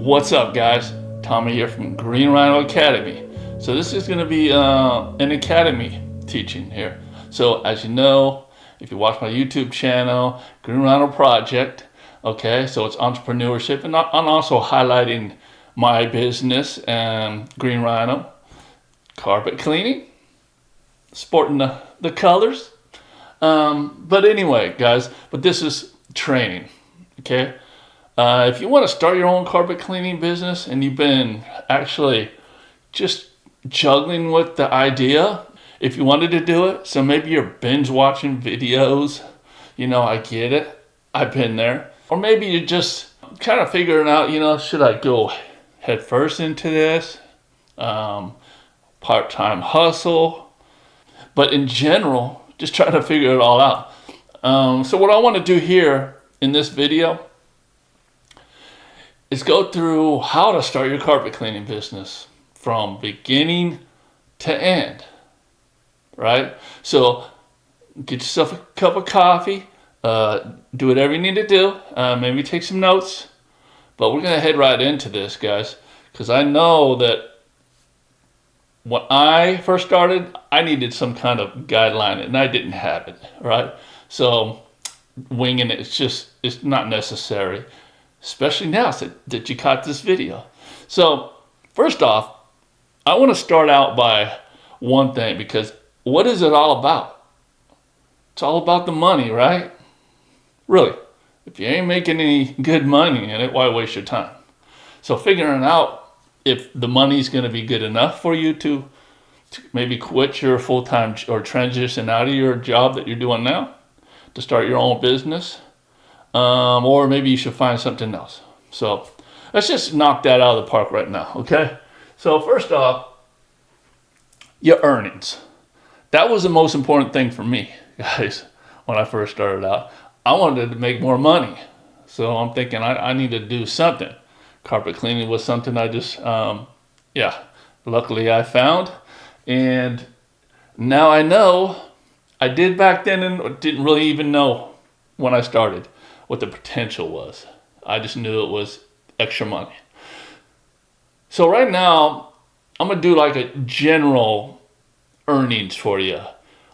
What's up, guys? Tommy here from Green Rhino Academy. So this is going to be an academy teaching here. So as you know, if you watch my YouTube channel, Green Rhino Project, okay, so it's entrepreneurship, and I'm also highlighting my business and Green Rhino, carpet cleaning, sporting the colors. But anyway, guys, but this is training, okay? If you want to start your own carpet cleaning business and you've been actually just juggling with the idea, if you wanted to do it, so maybe you're binge watching videos, I get it, I've been there. Or maybe you're just kind of figuring out, should I go head first into this, part-time hustle, but in general, just trying to figure it all out. So what I want to do here in this video is go through how to start your carpet cleaning business from beginning to end, right? So get yourself a cup of coffee, do whatever you need to do, maybe take some notes, but we're gonna head right into this, guys, because I know that when I first started, I needed some kind of guideline and I didn't have it, right? So winging it, it's not necessary. Especially now that you caught this video. So first off, I want to start out by one thing, because what is it all about? It's all about the money, right? Really, if you ain't making any good money in it, why waste your time? So figuring out if the money's going to be good enough for you to maybe quit your full-time or transition out of your job that you're doing now to start your own business. Or maybe you should find something else. So let's just knock that out of the park right now, okay? So first off, your earnings. That was the most important thing for me, guys, when I first started out. I wanted to make more money. So I'm thinking I need to do something. Carpet cleaning was something I just, luckily I found. And now I know, I did back then and didn't really even know when I started what the potential was. I just knew it was extra money. So right now, I'm gonna do like a general earnings for you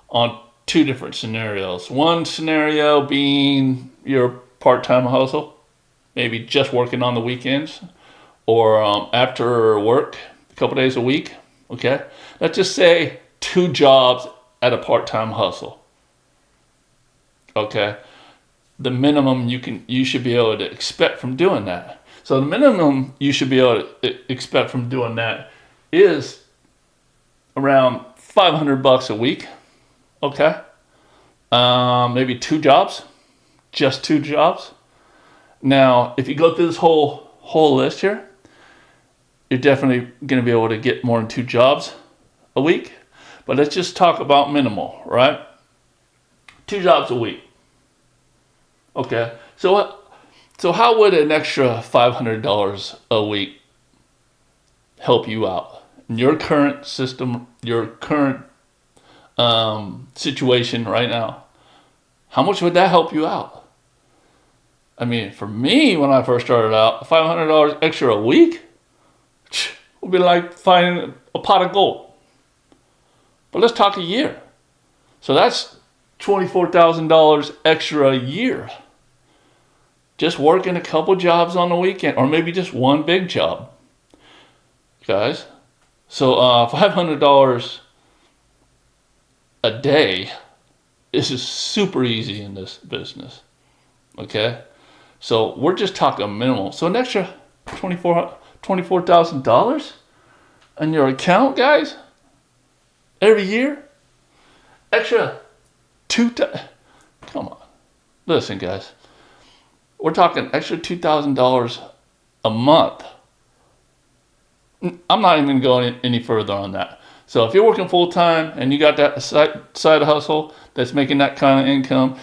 on two different scenarios. One scenario being your part-time hustle, maybe just working on the weekends or after work, a couple days a week, okay? Let's just say 2 jobs at a part-time hustle, okay? The minimum you should be able to expect from doing that. So the minimum you should be able to expect from doing that is around $500 a week. Okay, maybe 2 jobs, just 2 jobs. Now, if you go through this whole list here, you're definitely going to be able to get more than 2 jobs a week. But let's just talk about minimal, right? 2 jobs a week. Okay, so how would an extra $500 a week help you out in your current system, your current situation right now? How much would that help you out? I mean, for me, when I first started out, $500 extra a week would be like finding a pot of gold. But let's talk a year. So that's $24,000 extra a year. Just working a couple jobs on the weekend, or maybe just one big job, guys. So $500 a day is super easy in this business, okay? So we're just talking minimal. So an extra $24,000 on your account, guys, every year. Extra come on, listen, guys. We're talking extra $2,000 a month. I'm not even going any further on that. So if you're working full-time and you got that side hustle that's making that kind of income,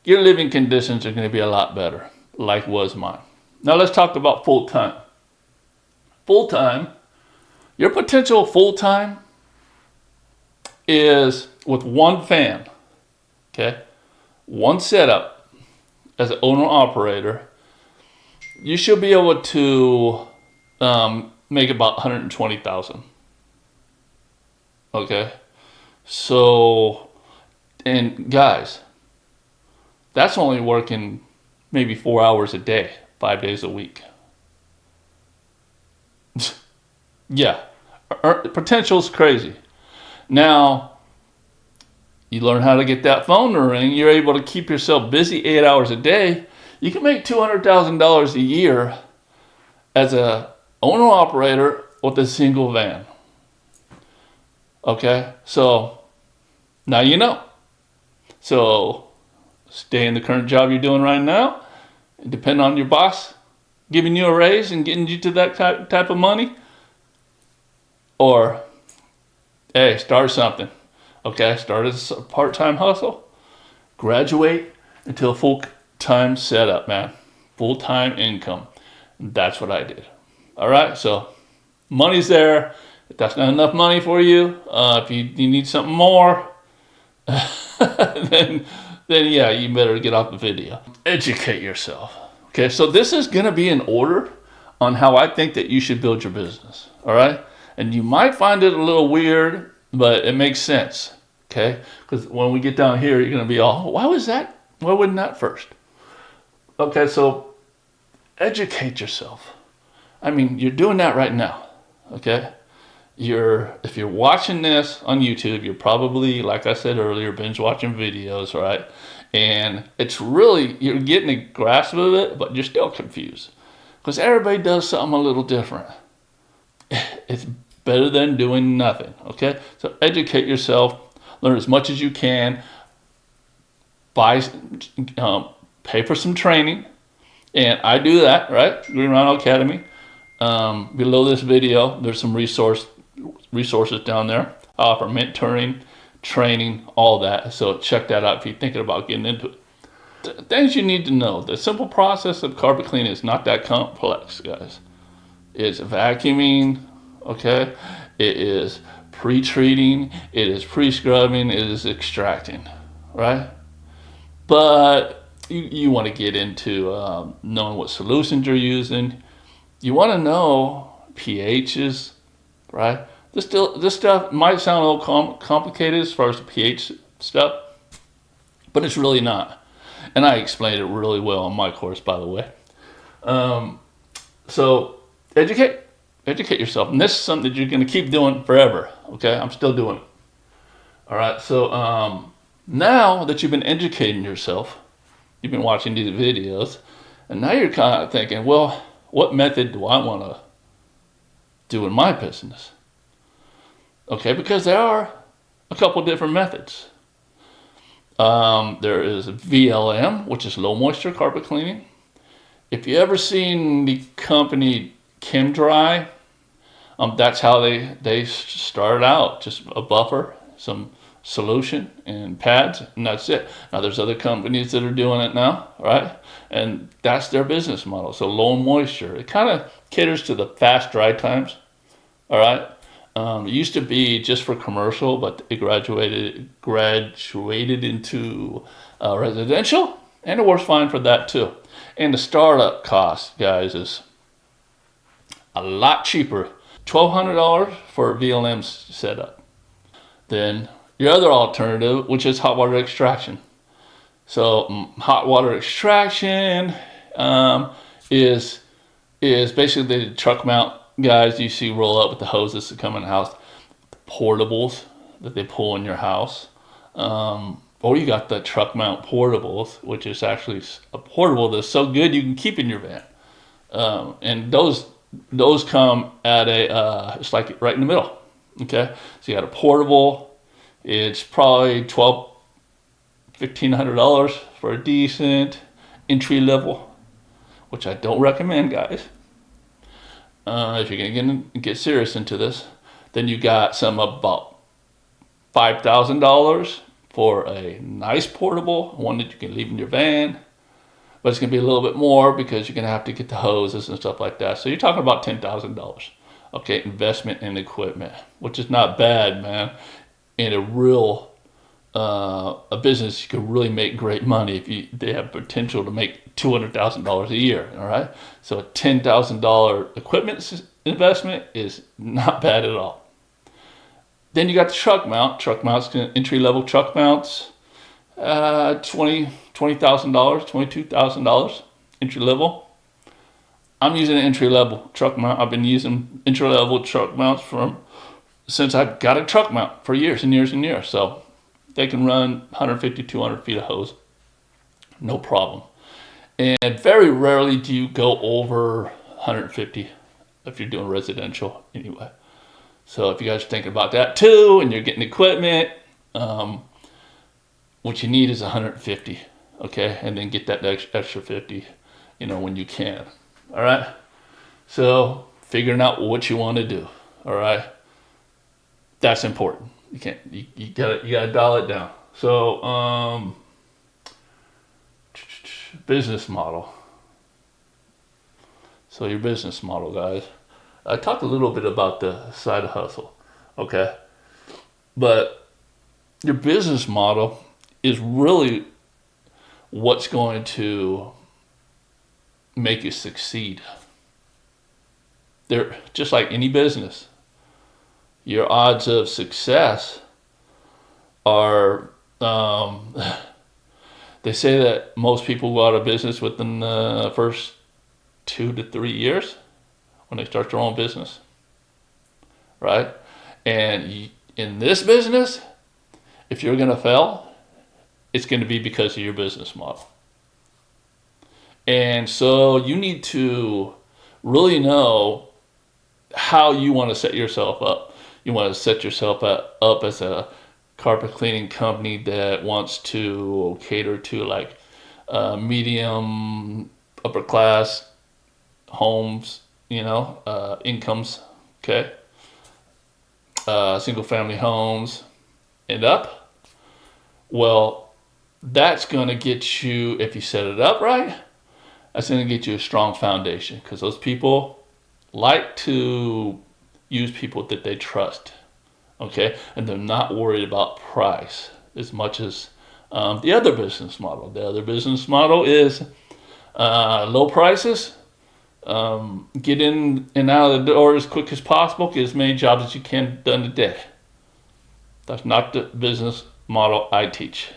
your living conditions are going to be a lot better, like was mine. Now let's talk about full-time. Full-time, your potential full-time is with one fan, okay? One setup as an owner-operator, you should be able to make about 120,000. Okay, so, and guys, that's only working maybe 4 hours a day, 5 days a week. Yeah, potential's crazy. Now, you learn how to get that phone to ring. You're able to keep yourself busy 8 hours a day. You can make $200,000 a year as a owner operator with a single van. Okay, so now you know. So stay in the current job you're doing right now. Depend on your boss giving you a raise and getting you to that type of money. Or, hey, start something. Okay, start as a part-time hustle. Graduate into a full-time setup, man. Full-time income. That's what I did. All right, so money's there. If that's not enough money for you, if you need something more, then yeah, you better get off the video. Educate yourself. Okay, so this is going to be an order on how I think that you should build your business. All right, and you might find it a little weird, but it makes sense. Okay, because when we get down here, you're going to be all, why was that? Why wasn't that first? Okay, so educate yourself. I mean, you're doing that right now. Okay. If you're watching this on YouTube, you're probably, like I said earlier, binge watching videos, right? And it's really, you're getting a grasp of it, but you're still confused because everybody does something a little different. It's better than doing nothing. Okay, so educate yourself, learn as much as you can, pay for some training, and I do that, right? Green Rhino Academy. Below this video, there's some resources down there. I offer mentoring, training, all that. So check that out if you're thinking about getting into it. Things you need to know. The simple process of carpet cleaning is not that complex, guys. It's vacuuming, okay? It is pre-treating, it is pre-scrubbing, it is extracting, right? But you want to get into knowing what solutions you're using. You want to know pHs, right? This stuff might sound a little complicated as far as the pH stuff, but it's really not. And I explained it really well on my course, by the way. So educate yourself. And this is something that you're going to keep doing forever, okay? I'm still doing it. All right, so now that you've been educating yourself, you've been watching these videos, and now you're kind of thinking, well, what method do I want to do in my business? Okay, because there are a couple different methods. There is VLM, which is low moisture carpet cleaning. If you ever seen the company ChemDry, that's how they started out, just a buffer, some solution and pads, and that's it. Now there's other companies that are doing it now, right? And that's their business model. So low moisture, it kind of caters to the fast dry times, all right? It used to be just for commercial, but it graduated into residential, and it works fine for that too. And the startup cost, guys, is a lot cheaper. $1,200 for a VLM setup. Then your other alternative, which is hot water extraction. So hot water extraction is basically the truck mount guys you see roll up with the hoses that come in the house, the portables that they pull in your house, or you got the truck mount portables, which is actually a portable that's so good you can keep in your van, and those come at it's like right in the middle. Okay, so you got a portable. It's probably $1,500 for a decent entry level, which I don't recommend, guys. If you're gonna get serious into this, then you got some about $5,000 for a nice portable, one that you can leave in your van. But it's gonna be a little bit more because you're gonna have to get the hoses and stuff like that. So you're talking about $10,000. Okay, investment in equipment, which is not bad, man. In a real a business you could really make great money if they have potential to make $200,000 a year. All right, so a $10,000 equipment investment is not bad at all. Then you got the truck mount. Truck mounts, entry level truck mounts, $20,000, $22,000 entry level. I'm using an entry level truck mount. I've been using entry level truck mounts since I got a truck mount for years and years and years. So they can run 150, 200 feet of hose, no problem. And very rarely do you go over 150 if you're doing residential anyway. So if you guys are thinking about that too, and you're getting equipment, what you need is 150, okay? And then get that extra 50, when you can, all right? So figuring out what you want to do, all right? That's important. You gotta dial it down. So business model. So your business model, guys. I talked a little bit about the side hustle, okay? But your business model is really what's going to make you succeed. They're just like any business. Your odds of success are, they say that most people go out of business within the first 2 to 3 years when they start their own business, right? And in this business, if you're going to fail, it's going to be because of your business model. And so you need to really know how you want to set yourself up. You want to set yourself up as a carpet cleaning company that wants to cater to like medium, upper class homes, incomes, okay? Single family homes and up. Well, that's going to get you, if you set it up right, that's going to get you a strong foundation, because those people like to use people that they trust, okay? And they're not worried about price as much as the other business model. The other business model is low prices, get in and out of the door as quick as possible, get as many jobs as you can done a day. That's not the business model I teach.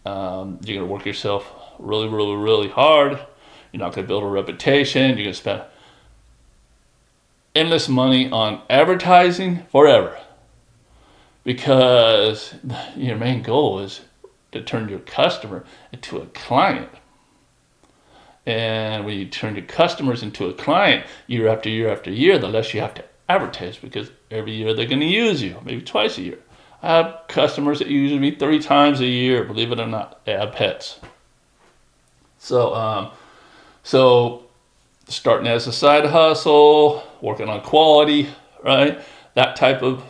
You're going to work yourself really, really, really hard. You're not going to build a reputation. You're going to spend endless money on advertising forever, because your main goal is to turn your customer into a client. And when you turn your customers into a client year after year after year, the less you have to advertise, because every year they're going to use you, maybe twice a year. I have customers that use me 3 times a year, believe it or not. They have pets. So starting as a side hustle, working on quality, right? That type of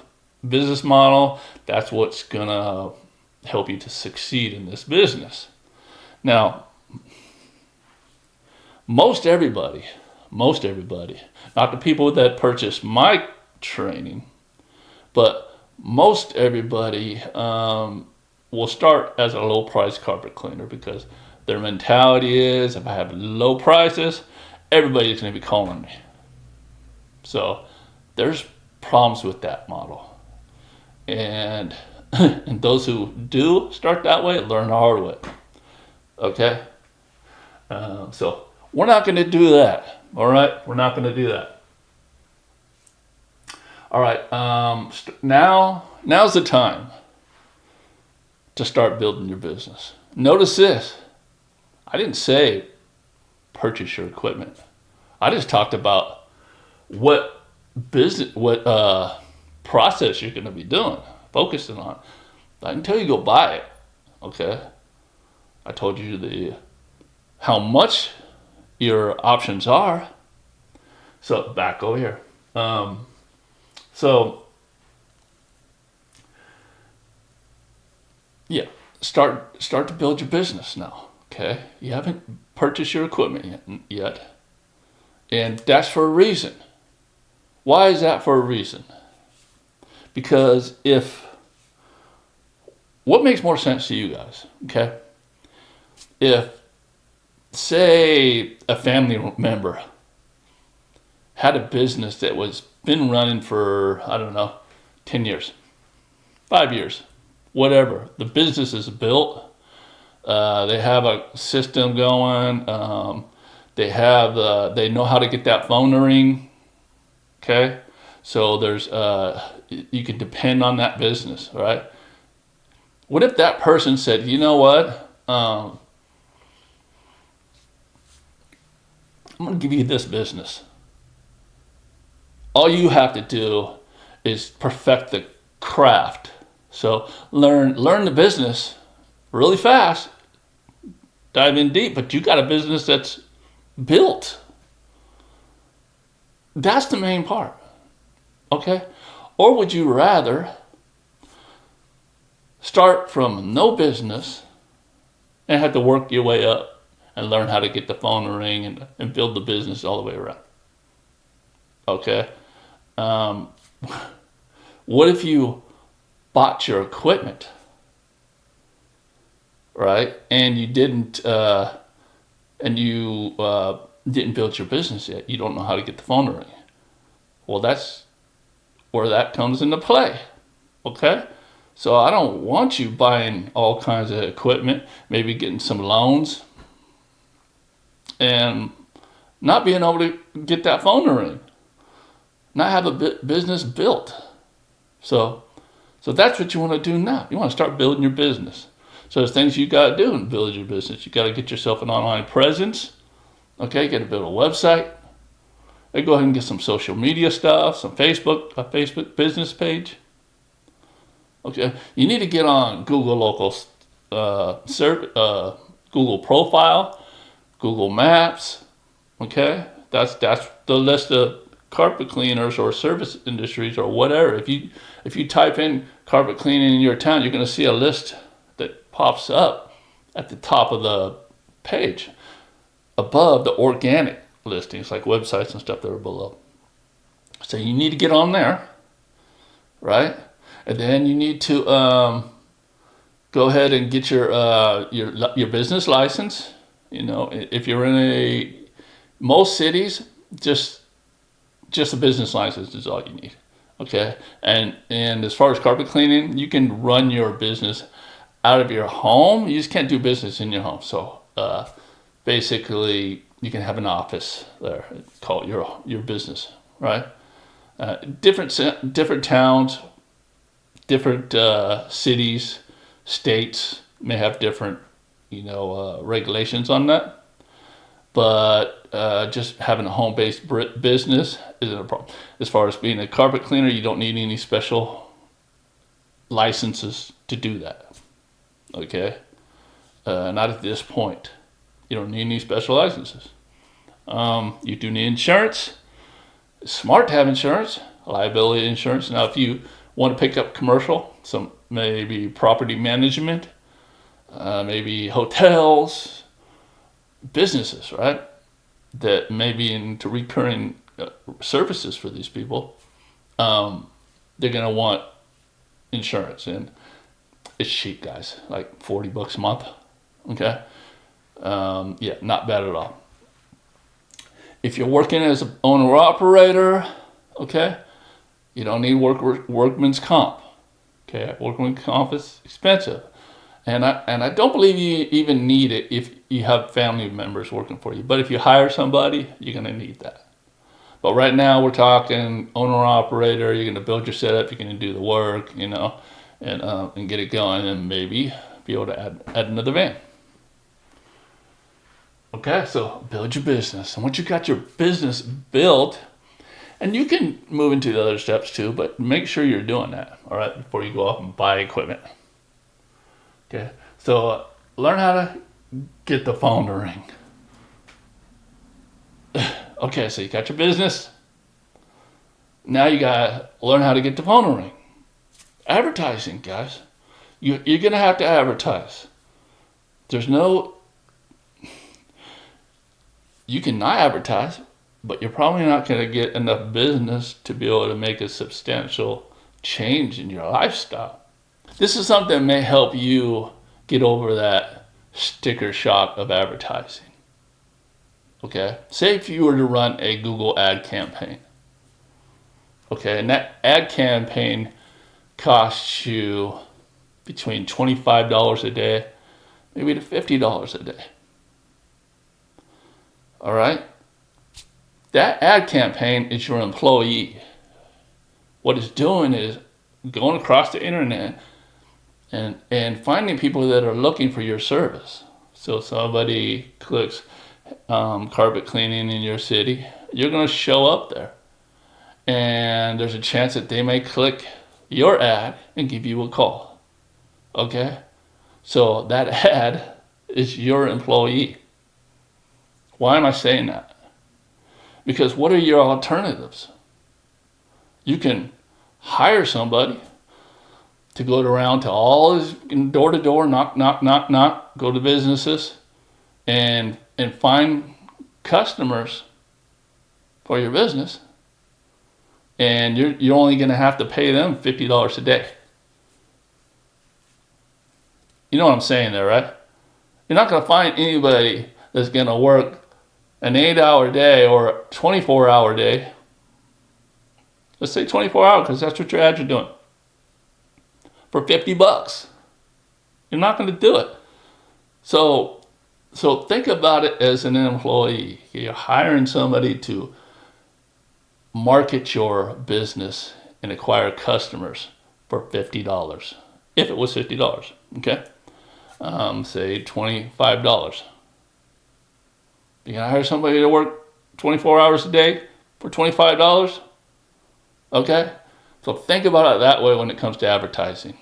business model, that's what's going to help you to succeed in this business. Now, most everybody, not the people that purchase my training, but most everybody will start as a low price carpet cleaner, because their mentality is, if I have low prices, everybody's going to be calling me. So there's problems with that model. And and those who do start that way learn the hard way. Okay? So we're not going to do that. All right? We're not going to do that. All right. Now's the time to start building your business. Notice this. I didn't say purchase your equipment. I just talked about what process you're going to be doing, focusing on. I didn't tell you go buy it. Okay? I told you how much your options are. So back over here. Start to build your business now. Okay, you haven't purchased your equipment yet, and that's for a reason. Why is that for a reason? Because if what makes more sense to you guys? Okay, if say a family member had a business that was been running for, I don't know, 10 years, 5 years, whatever. The business is built. They have a system going. They know how to get that phone to ring. Okay, so there's you can depend on that business, right? What if that person said, you know what? I'm going to give you this business. All you have to do is perfect the craft. So learn the business really fast, dive in deep, but you got a business that's built. That's the main part. Okay? Or would you rather start from no business and have to work your way up and learn how to get the phone to ring and build the business all the way around? Okay? What if you bought your equipment, right? And you didn't build your business yet. You don't know how to get the phone to ring. Well, that's where that comes into play. Okay? So I don't want you buying all kinds of equipment, maybe getting some loans, and not being able to get that phone to ring. Not have a business built. So that's what you want to do now. You want to start building your business. So there's things you got to do and build your business. You got to get yourself an online presence. Okay, you got to build a website. Hey, go ahead and get some social media stuff, a Facebook business page. Okay, you need to get on Google local Google profile, Google Maps. Okay, that's the list of carpet cleaners or service industries or whatever. If you type in carpet cleaning in your town, you're going to see a list that pops up at the top of the page above the organic listings, like websites and stuff that are below. So you need to get on there, right? And then you need to go ahead and get your business license. You know, if you're in most cities, just a business license is all you need. Okay, and as far as carpet cleaning, you can run your business out of your home. You just can't do business in your home. So basically, you can have an office there, call it your business, right? Different towns, different cities, states may have different, regulations on that. But just having a home-based business isn't a problem. As far as being a carpet cleaner, you don't need any special licenses to do that. Okay? Not at this point. You don't need any special licenses. You do need insurance. It's smart to have insurance, liability insurance. Now, if you want to pick up commercial, some maybe property management, maybe hotels, businesses, right, that may be into recurring services for these people, they're going to want insurance, and it's cheap, guys, like $40 a month. Okay, yeah, not bad at all. If you're working as an owner operator, okay, you don't need workman's comp. Okay, workman's comp is expensive. And I don't believe you even need it if you have family members working for you. But if you hire somebody, you're going to need that. But right now we're talking owner-operator. You're going to build your setup. You're going to do the work, and get it going, and maybe be able to add another van. Okay, so build your business. And once you got your business built, and you can move into the other steps too, but make sure you're doing that, all right, before you go off and buy equipment. Okay, so learn how to get the phone to ring. Okay, so you got your business. Now you got to learn how to get the phone to ring. Advertising, guys. You're going to have to advertise. You can not advertise, but you're probably not going to get enough business to be able to make a substantial change in your lifestyle. This is something that may help you get over that sticker shock of advertising. Okay, say if you were to run a Google ad campaign. Okay, and that ad campaign costs you between $25 a day, maybe to $50 a day. All right, that ad campaign is your employee. What it's doing is going across the internet and finding people that are looking for your service. So somebody clicks carpet cleaning in your city, you're going to show up there. And there's a chance that they may click your ad and give you a call. Okay? So that ad is your employee. Why am I saying that? Because what are your alternatives? You can hire somebody to go around to all his door to door, knock, knock, knock, knock, go to businesses and find customers for your business. And you're only going to have to pay them $50 a day. You know what I'm saying there, right? You're not going to find anybody that's going to work an 8-hour day or a 24-hour day. Let's say 24 hours because that's what your ads are doing. For $50. You're not going to do it. So think about it as an employee. You're hiring somebody to market your business and acquire customers for $50. If it was $50, okay? Say $25. You can hire somebody to work 24 hours a day for $25, okay? So think about it that way when it comes to advertising.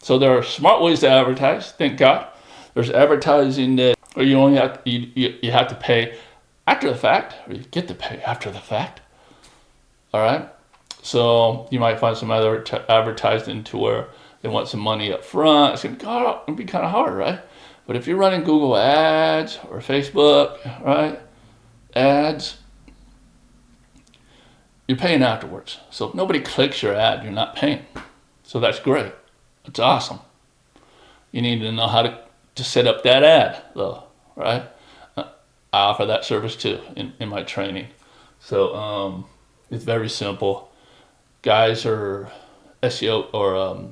So there are smart ways to advertise, thank God. There's advertising that or you only have you have to pay after the fact, or you get to pay after the fact. All right. So you might find some other advertising to where they want some money up front. It's gonna be kind of hard, right? But if you're running Google ads or Facebook, right, ads, you're paying afterwards. So if nobody clicks your ad, you're not paying. So that's great. It's awesome. You need to know how to set up that ad, though, right? I offer that service too in my training. So it's very simple. Guys are SEO or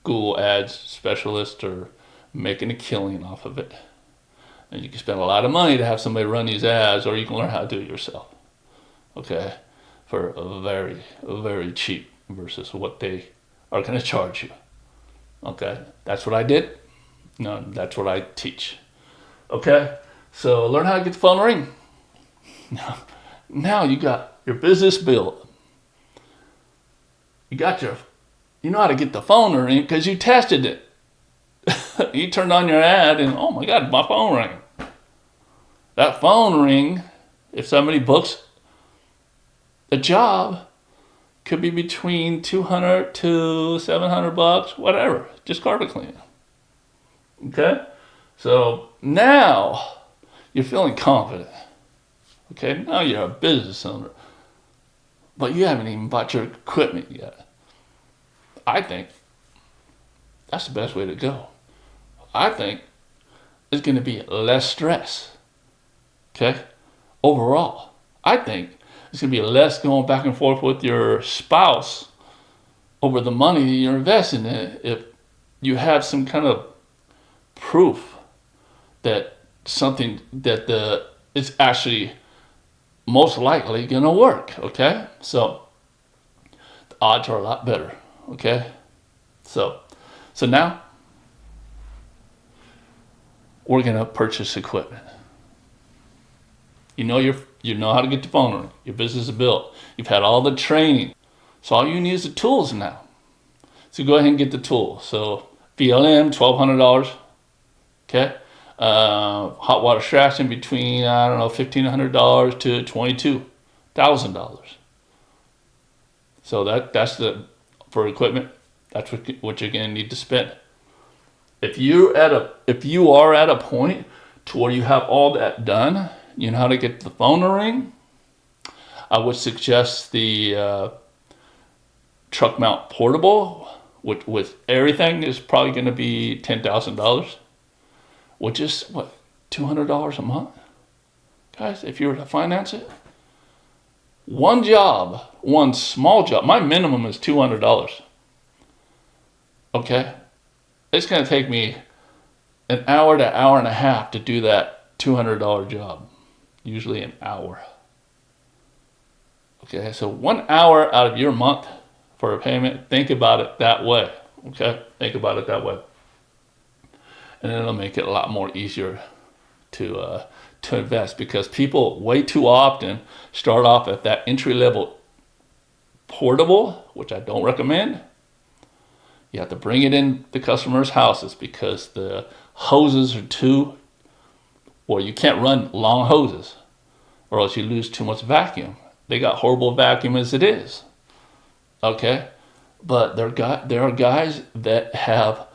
Google Ads specialists are making a killing off of it. And you can spend a lot of money to have somebody run these ads, or you can learn how to do it yourself. Okay? For a very cheap versus what they are going to charge you. Okay? That's what I did. No, that's what I teach. Okay? So learn how to get the phone ring. Now you got your business built. You know how to get the phone ring because you tested it. You turned on your ad and, oh my God, my phone rang. That phone ring, if somebody books a job, could be between $200 to $700, whatever. Just carpet cleaning. Okay? So now you're feeling confident. Okay? Now you're a business owner. But you haven't even bought your equipment yet. I think that's the best way to go. I think it's going to be less stress. Okay? Overall, I think it's going to be less going back and forth with your spouse over the money you're investing in it if you have some kind of proof that something that it's actually most likely going to work. Okay? So the odds are a lot better. Okay? So now we're going to purchase equipment. You know how to get the phone ring. Your business is built. You've had all the training. So all you need is the tools now. So go ahead and get the tools. So VLM, $1,200. Okay? Hot water extraction between, $1,500 to $22,000. So that's for equipment. That's what you're going to need to spend. If you are at a point to where you have all that done, you know how to get the phone to ring, I would suggest the truck mount portable with everything is probably going to be $10,000, which is what, $200 a month, guys. If you were to finance it, one job, one small job. My minimum is $200. Okay, it's going to take me an hour to hour and a half to do that $200 job. Usually an hour. Okay, so 1 hour out of your month for a payment, think about it that way. Okay, think about it that way. And it'll make it a lot more easier to invest, because people way too often start off at that entry level portable, which I don't recommend. You have to bring it in the customers' houses because the hoses are too, well, you can't run long hoses or else you lose too much vacuum. They got horrible vacuum as it is. Okay? But there are guys that have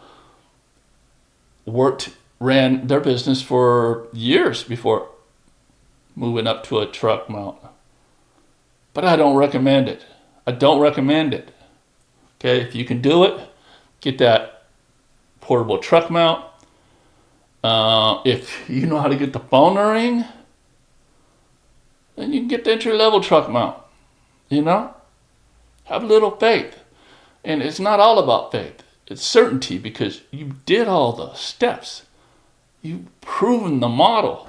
ran their business for years before moving up to a truck mount. But I don't recommend it. I don't recommend it. Okay? If you can do it, get that portable truck mount. If you know how to get the phone to ring, then you can get the entry-level truck mount. You know? Have a little faith. And it's not all about faith. It's certainty, because you did all the steps. You've proven the model.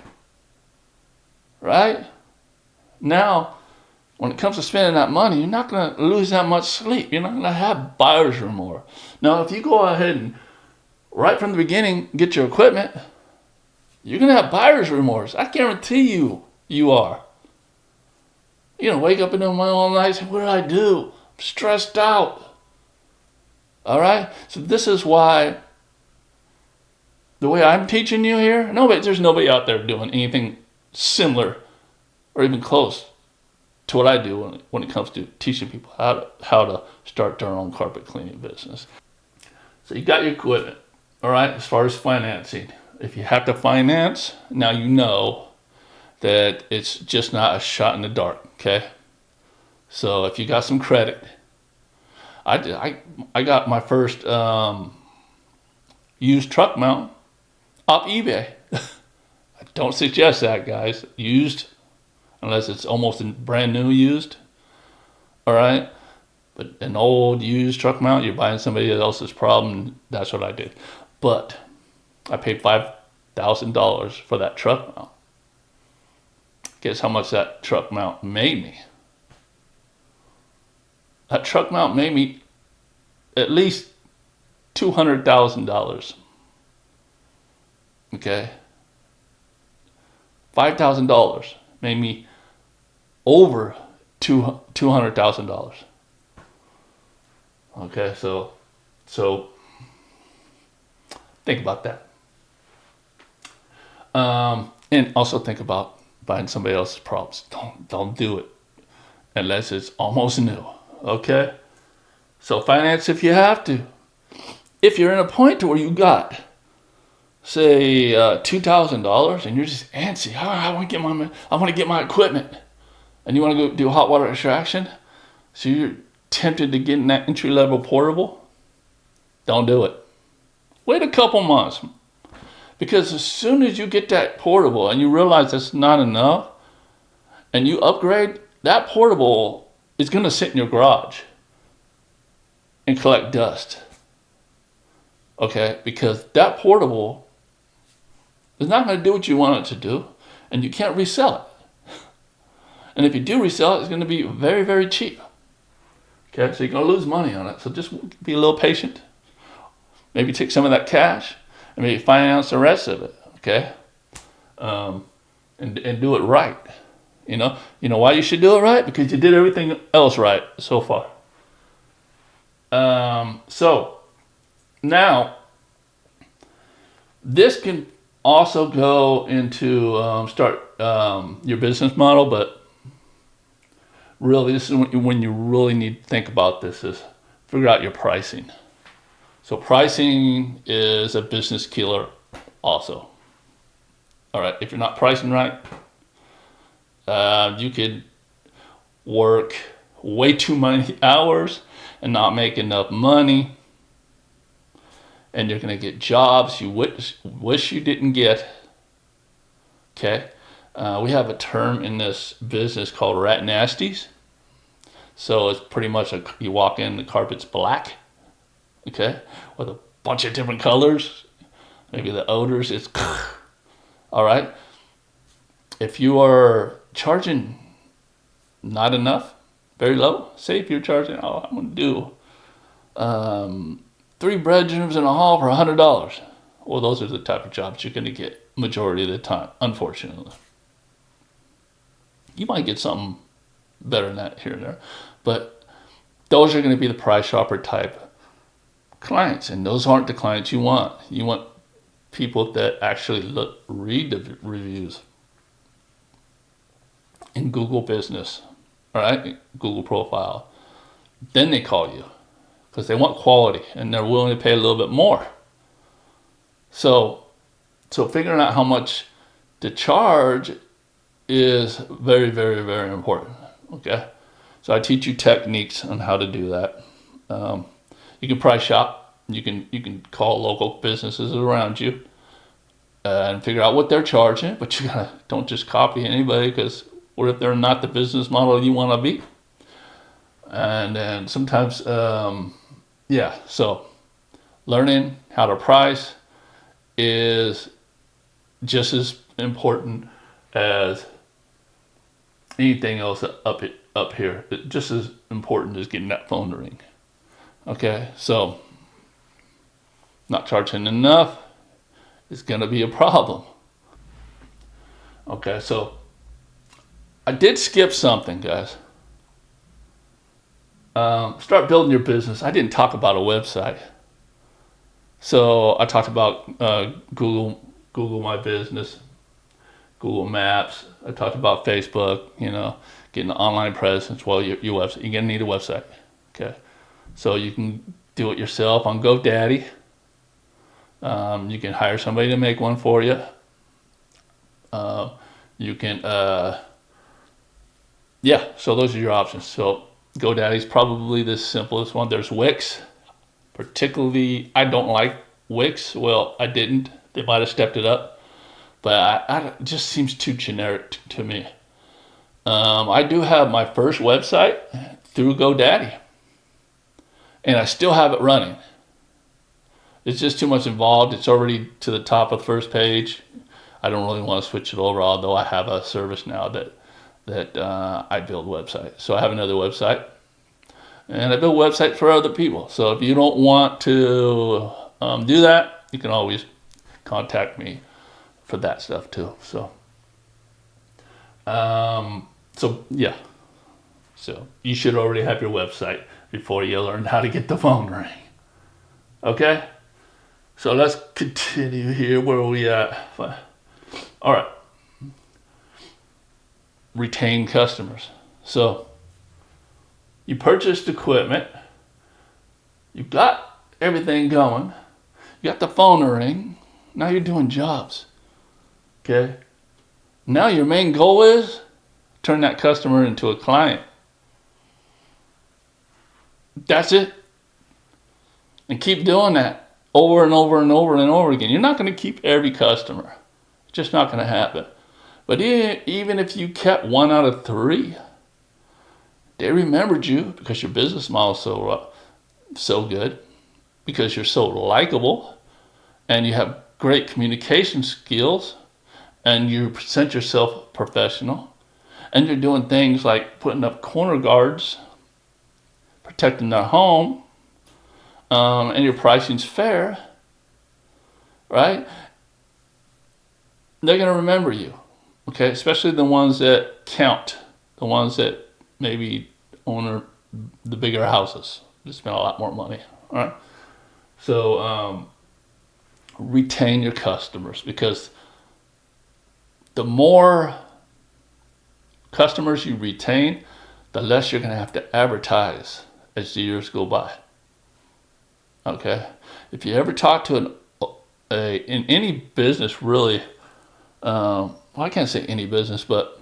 Right? Now, when it comes to spending that money, you're not going to lose that much sleep. You're not going to have buyer's remorse. Now, if you go ahead and right from the beginning get your equipment, you're going to have buyer's remorse. I guarantee you are. You're going to wake up in the middle of the night and say, what did I do? I'm stressed out. All right? So this is why the way I'm teaching you here, there's nobody out there doing anything similar or even close to what I do when it comes to teaching people how to start their own carpet cleaning business. So you got your equipment, all right, as far as financing. If you have to finance, now you know that it's just not a shot in the dark, okay? So if you got some credit, I got my first used truck mount off eBay. I don't suggest that, guys. Used, unless it's almost brand new used. All right? But an old used truck mount, you're buying somebody else's problem. That's what I did. But I paid $5,000 for that truck mount. Guess how much that truck mount made me? That truck mount made me at least $200,000. Okay? $5,000 made me over $200,000. Okay, so think about that. And also think about buying somebody else's problems. Don't do it unless it's almost new. Okay? So finance if you have to. If you're in a point to where you got, say, $2,000 and you're just antsy, I want to get my equipment, and you want to go do hot water extraction, so you're tempted to get in that entry-level portable, don't do it. Wait a couple months, because as soon as you get that portable and you realize that's not enough, and you upgrade, that portable is going to sit in your garage and collect dust. Okay, because that portable is not going to do what you want it to do, and you can't resell it. And if you do resell it, it's going to be very, very cheap. Okay, so you're going to lose money on it. So just be a little patient. Maybe take some of that cash and maybe finance the rest of it. Okay, and do it right. You know why you should do it right? Because you did everything else right so far. So now this can also go into start your business model, but really this is when you really need to think about this, is figure out your pricing. So pricing is a business killer also. All right, if you're not pricing right, you could work way too many hours and not make enough money. and you're going to get jobs you wish you didn't get. Okay, we have a term in this business called rat nasties. So it's pretty much you walk in, the carpet's black, okay, with a bunch of different colors. Maybe the odors, it's all right. If you are charging not enough, very low, say if you're charging, I'm going to do 3 bedrooms and a hall for $100. Well, those are the type of jobs you're going to get majority of the time, unfortunately. You might get something better than that here and there, but those are going to be the price shopper type clients, and those aren't the clients you want. You want people that actually read the reviews in Google Business, all right, Google profile. Then they call you because they want quality and they're willing to pay a little bit more. So figuring out how much to charge is very, very, very important. Okay, so I teach you techniques on how to do that. You can price shop. You can call local businesses around you and figure out what they're charging. But you gotta don't just copy anybody, because what if they're not the business model you want to be? And then sometimes, so learning how to price is just as important as anything else up here. It's just as important as getting that phone to ring. Okay, so not charging enough is going to be a problem. Okay, so I did skip something, guys. Start building your business. I didn't talk about a website. So I talked about Google My Business, Google Maps. I talked about Facebook, getting an online presence. Well, your website, you're going to need a website. Okay, so you can do it yourself on GoDaddy. You can hire somebody to make one for you. You can, so those are your options. So GoDaddy's probably the simplest one. There's Wix. Particularly, I don't like Wix. Well, I didn't. They might have stepped it up. But it just seems too generic to me. I do have my first website through GoDaddy. And I still have it running. It's just too much involved. It's already to the top of the first page. I don't really want to switch it over, although I have a service now that I build websites. So I have another website. And I build websites for other people. So if you don't want to do that, you can always contact me for that stuff too. So you should already have your website before you learn how to get the phone ring. Okay? So let's continue here. Where are we at? All right. Retain customers. So you purchased equipment. You've got everything going. You got the phone ring. Now you're doing jobs. Okay? Now your main goal is turn that customer into a client. That's it. And keep doing that over and over and over and over again. You're not going to keep every customer. It's just not going to happen. But even if you kept 1 out of 3, they remembered you because your business model is so good, because you're so likable, and you have great communication skills, and you present yourself professional, and you're doing things like putting up corner guards, protecting their home, and your pricing's fair, right? They're going to remember you, okay? Especially the ones that count, the ones that maybe own the bigger houses. They spend a lot more money, all right? So retain your customers, because the more customers you retain, the less you're going to have to advertise as the years go by. Okay, if you ever talk to in any business, really, I can't say any business, but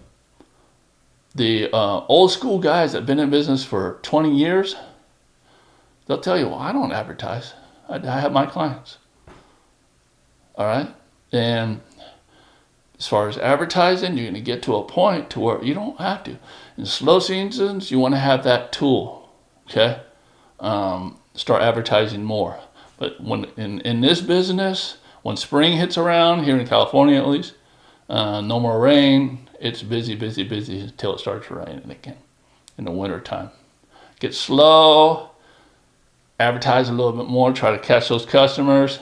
the old school guys that have been in business for 20 years, they'll tell you, well, I don't advertise. I have my clients. All right. And as far as advertising, you're going to get to a point to where you don't have to. In slow seasons, you want to have that tool. Okay. Start advertising more. But when in this business, when spring hits around, here in California at least, no more rain. It's busy until it starts raining again in the wintertime. Get slow, advertise a little bit more, try to catch those customers,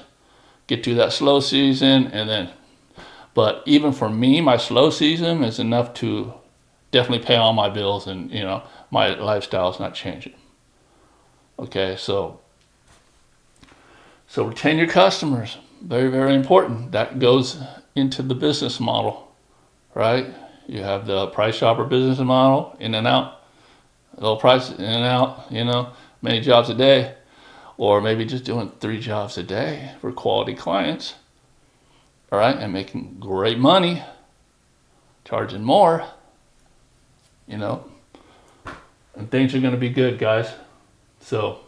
get through that slow season, and then, but even for me, my slow season is enough to definitely pay all my bills, and my lifestyle is not changing. Okay, so retain your customers. Very, very important. That goes into the business model, right? You have the price shopper business model, in and out, low price, in and out, many jobs a day, or maybe just doing 3 jobs a day for quality clients, all right, and making great money, charging more, and things are going to be good, guys. So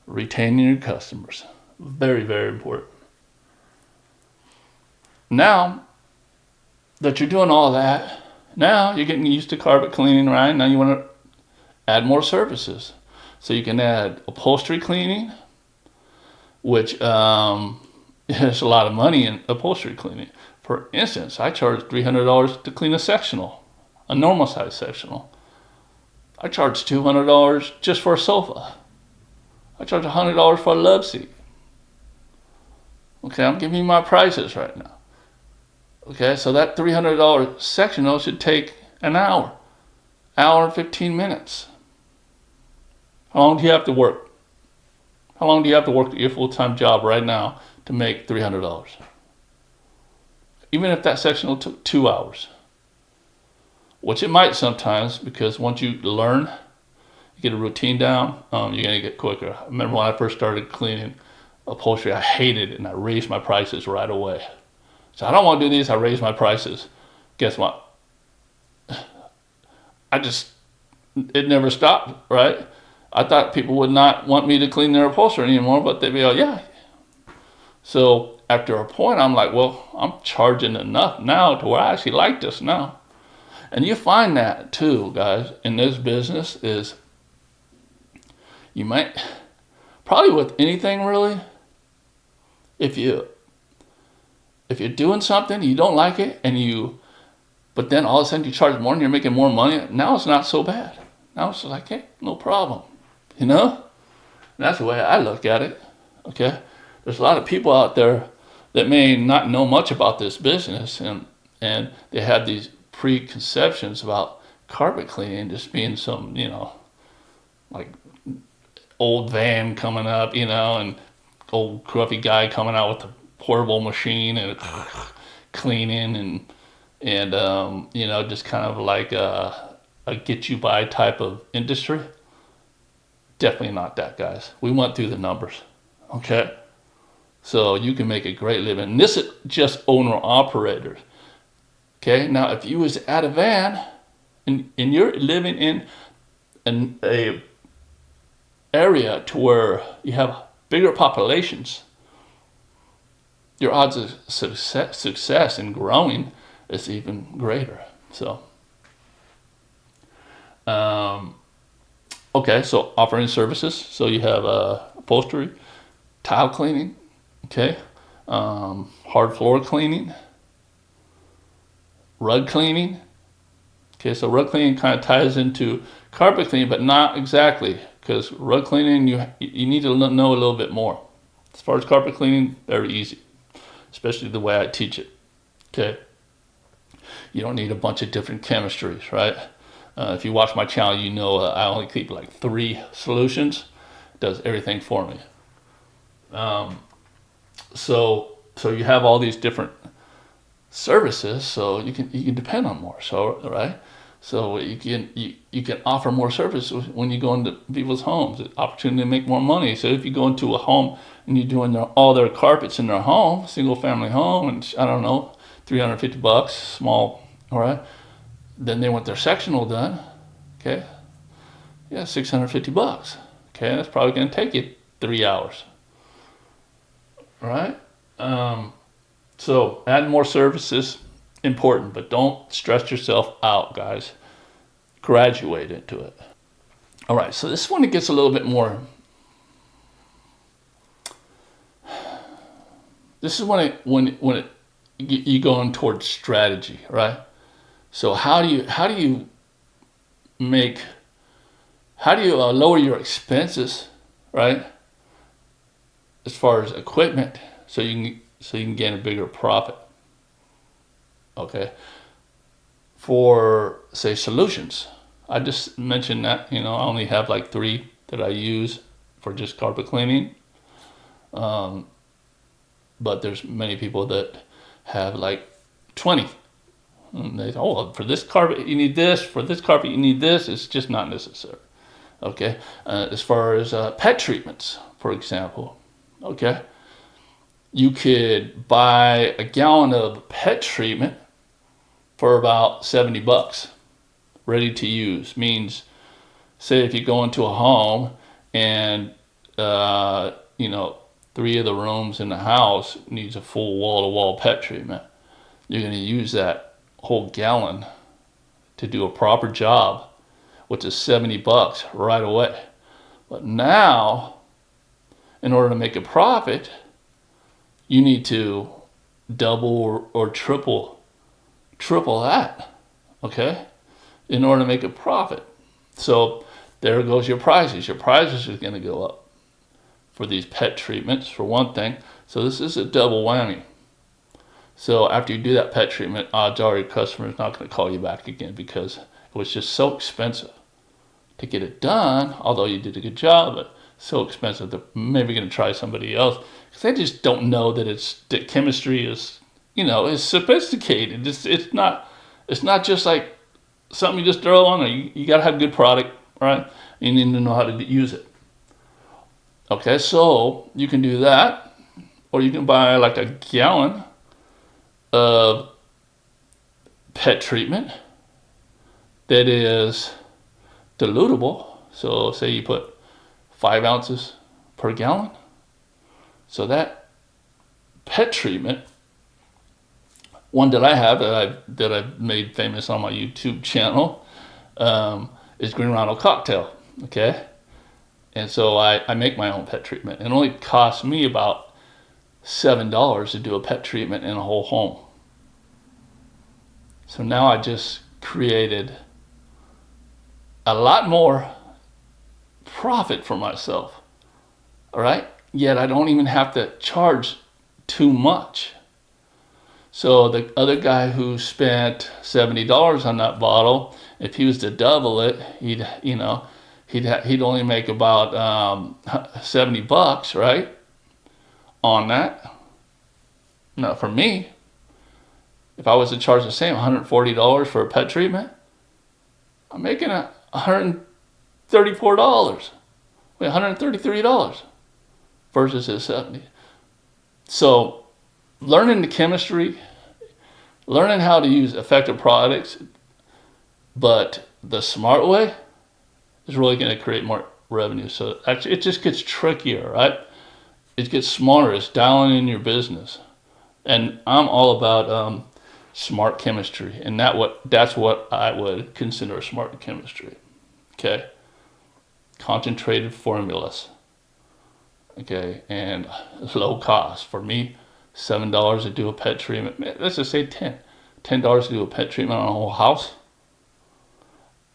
retaining your customers, very, very important. Now that you're doing all that, now you're getting used to carpet cleaning, right? Now you want to add more services. So you can add upholstery cleaning, which there's a lot of money in upholstery cleaning. For instance, I charge $300 to clean a sectional, a normal size sectional. I charge $200 just for a sofa. I charge $100 for a love seat. Okay, I'm giving you my prices right now. Okay, so that $300 sectional should take an hour and 15 minutes. How long do you have to work? How long do you have to work at your full-time job right now to make $300? Even if that sectional took 2 hours, which it might sometimes, because once you learn, you get a routine down, you're going to get quicker. I remember when I first started cleaning upholstery, I hated it, and I raised my prices right away. So I don't want to do these, I raise my prices. Guess what? It never stopped, right? I thought people would not want me to clean their upholstery anymore, but they'd be like, yeah. So after a point, I'm like, well, I'm charging enough now to where I actually like this now. And you find that too, guys, in this business is you might, probably with anything really, if you're doing something, you don't like it, but then all of a sudden you charge more and you're making more money, now it's not so bad. Now it's like, hey, no problem. And that's the way I look at it. Okay? There's a lot of people out there that may not know much about this business, and they have these preconceptions about carpet cleaning just being some, like old van coming up, and old gruffy guy coming out with a portable machine and cleaning and just kind of like a get you by type of industry. Definitely not that, guys. We went through the numbers, okay? So you can make a great living. And this is just owner-operators, okay? Now, if you was at a van and you're living in a area to where you have bigger populations, your odds of success in growing is even greater. So, okay, so offering services. So you have upholstery, tile cleaning, okay, hard floor cleaning, rug cleaning. Okay, so rug cleaning kind of ties into carpet cleaning, but not exactly, because rug cleaning, you need to know a little bit more. As far as carpet cleaning, very easy, especially the way I teach it. Okay, you don't need a bunch of different chemistries, right? If you watch my channel, you know I only keep like 3 solutions. It does everything for me. So you have all these different services, so you can depend on more. So right, so you can offer more services when you go into people's homes. The opportunity to make more money. So if you go into a home and you're doing all their carpets in their home, single family home, and I don't know, $350, small, all right. Then they want their sectional done, okay? Yeah, $650. Okay, that's probably going to take you 3 hours. All right? So add more services, important, but don't stress yourself out, guys. Graduate into it. All right, so this one, it gets a little bit more. This is when you go in towards strategy, right? So how do you lower your expenses, right? As far as equipment, so you can gain a bigger profit. Okay. For, say, solutions, I just mentioned that I only have like 3 that I use for just carpet cleaning. But there's many people that have like 20. And they say, oh, for this carpet you need this, for this carpet you need this. It's just not necessary. Okay. As far as pet treatments, for example, okay, you could buy a gallon of pet treatment for about $70, ready to use. Means, say if you go into a home and 3 of the rooms in the house needs a full wall-to-wall pet treatment, you're going to use that whole gallon to do a proper job, which is $70 right away. But now, in order to make a profit, you need to double or triple that, okay, in order to make a profit. So there goes your prices. Your prices are going to go up for these pet treatments, for one thing. So this is a double whammy. So after you do that pet treatment, odds are your customer is not going to call you back again, because it was just so expensive to get it done, although you did a good job, but so expensive that maybe going to try somebody else, because they just don't know that chemistry is sophisticated. It's not just like something you just throw on there. You got to have a good product, right? You need to know how to use it. Okay, so you can do that, or you can buy like a gallon of pet treatment that is dilutable. So say you put 5 ounces per gallon. So that pet treatment, one that I have that I've made famous on my YouTube channel, is Green Rhino Cocktail. Okay. And so I make my own pet treatment. It only costs me about $7 to do a pet treatment in a whole home. So now I just created a lot more profit for myself. All right? Yet I don't even have to charge too much. So the other guy who spent $70 on that bottle, if he was to double it, he'd only make about $70, right, on that. Now for me, if I was to charge the same $140 for a pet treatment, I'm making $133 versus his 70. So learning the chemistry, learning how to use effective products, but the smart way, is really going to create more revenue. So actually, it just gets trickier, right? It gets smarter. It's dialing in your business, and I'm all about smart chemistry, and that's what I would consider smart chemistry. Okay, concentrated formulas. Okay, and low cost for me. $7 to do a pet treatment. Let's just say $10 to do a pet treatment on a whole house.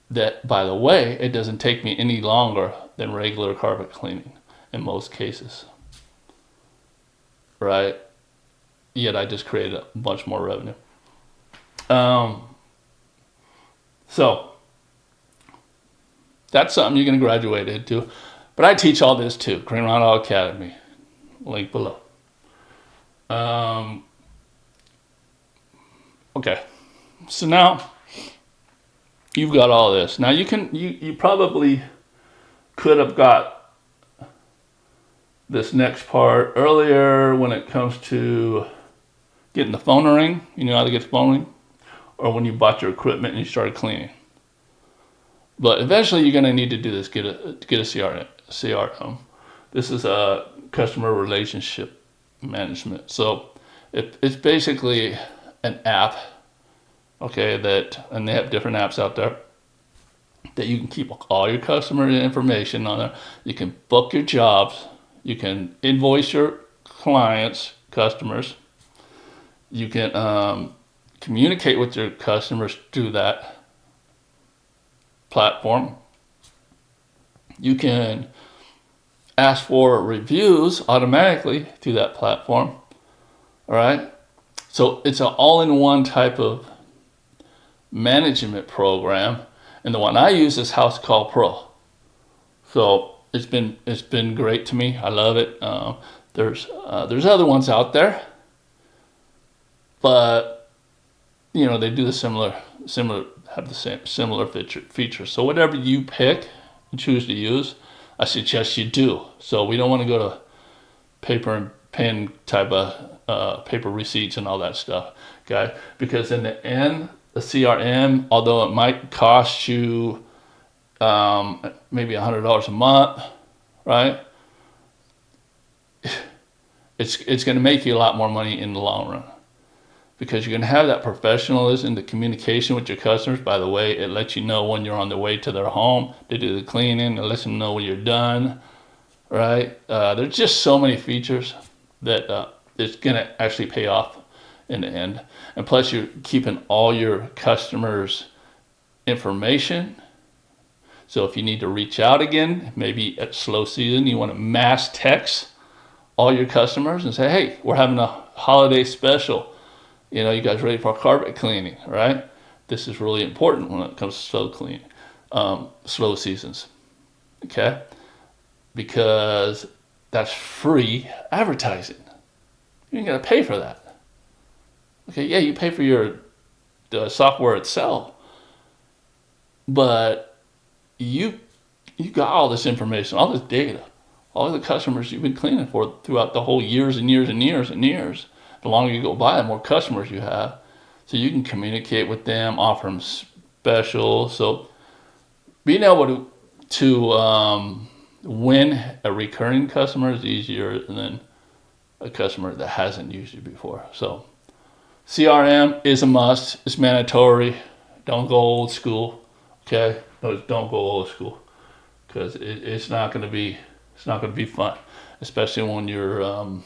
That, by the way, it doesn't take me any longer than regular carpet cleaning in most cases, right? Yet I just created a bunch more revenue. So that's something you're going to graduate into. But I teach all this too. Green Rhino Academy, link below. Okay, so now you've got all this. Now you probably could have got this next part earlier when it comes to getting the phone to ring. You know how to get the phone ring? Or when you bought your equipment and you started cleaning. But eventually you're going to need to do this, get a CRM. This is a customer relationship management. So it's basically an app, okay, and they have different apps out there that you can keep all your customer information on there. You can book your jobs. You can invoice your clients, customers. You can communicate with your customers through that platform. You can ask for reviews automatically through that platform. All right. So it's an all-in-one type of management program. And the one I use is House Call Pro. So it's been great to me. I love it. There's other ones out there, but they do have the same similar features. So whatever you pick and choose to use, I suggest you do. So we don't want to go to paper and pen type of paper receipts and all that stuff, okay? Because in the end, the CRM, although it might cost you maybe $100 a month, right? It's going to make you a lot more money in the long run, because you're going to have that professionalism, the communication with your customers. By the way, it lets you know when you're on the way to their home to do the cleaning. It lets them know when you're done, right? There's just so many features that it's going to actually pay off in the end. And plus, you're keeping all your customers' information. So if you need to reach out again, maybe at slow season, you want to mass text all your customers and say, hey, we're having a holiday special. You guys ready for carpet cleaning, right? This is really important when it comes to slow seasons, okay? Because that's free advertising. You ain't got to pay for that. Okay, yeah, you pay for the software itself, but you got all this information, all this data, all the customers you've been cleaning for throughout the whole years and years and years and years. The longer you go by, the more customers you have. So you can communicate with them, offer them specials. So being able to win a recurring customer is easier than a customer that hasn't used you before. So CRM is a must. It's mandatory. Don't go old school. Okay? No, don't go old school, because it's not going to be fun, especially when you're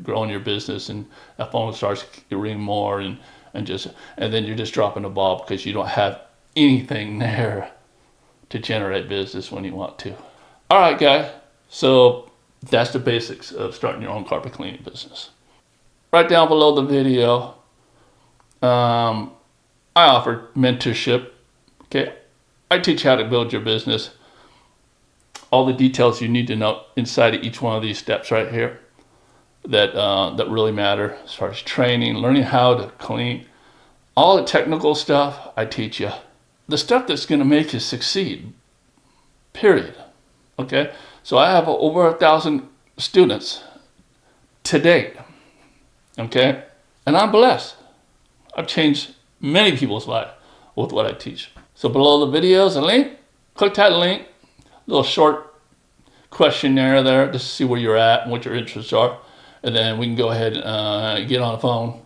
growing your business and that phone starts ringing more and then you're just dropping the ball because you don't have anything there to generate business when you want to. All right, guys. So that's the basics of starting your own carpet cleaning business. Right down below the video, I offer mentorship. Okay, I teach you how to build your business. All the details you need to know inside of each one of these steps right here that really matter, as far as training, learning how to clean, all the technical stuff I teach you. The stuff that's going to make you succeed, period. Okay, so I have over 1,000 students to date. Okay, and I'm blessed. I've changed many people's lives with what I teach. So below the video is a link. Click that link. Little short questionnaire there just to see where you're at and what your interests are, and then we can go ahead and get on the phone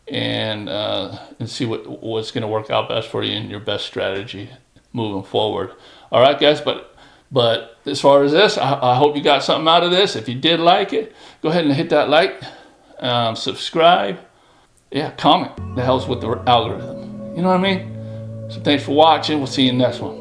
and see what's going to work out best for you and your best strategy moving forward. All right, guys. But as far as this, I hope you got something out of this. If you did like it, go ahead and hit that like, subscribe, comment. That helps with the algorithm. You know what I mean? So thanks for watching. We'll see you in the next one.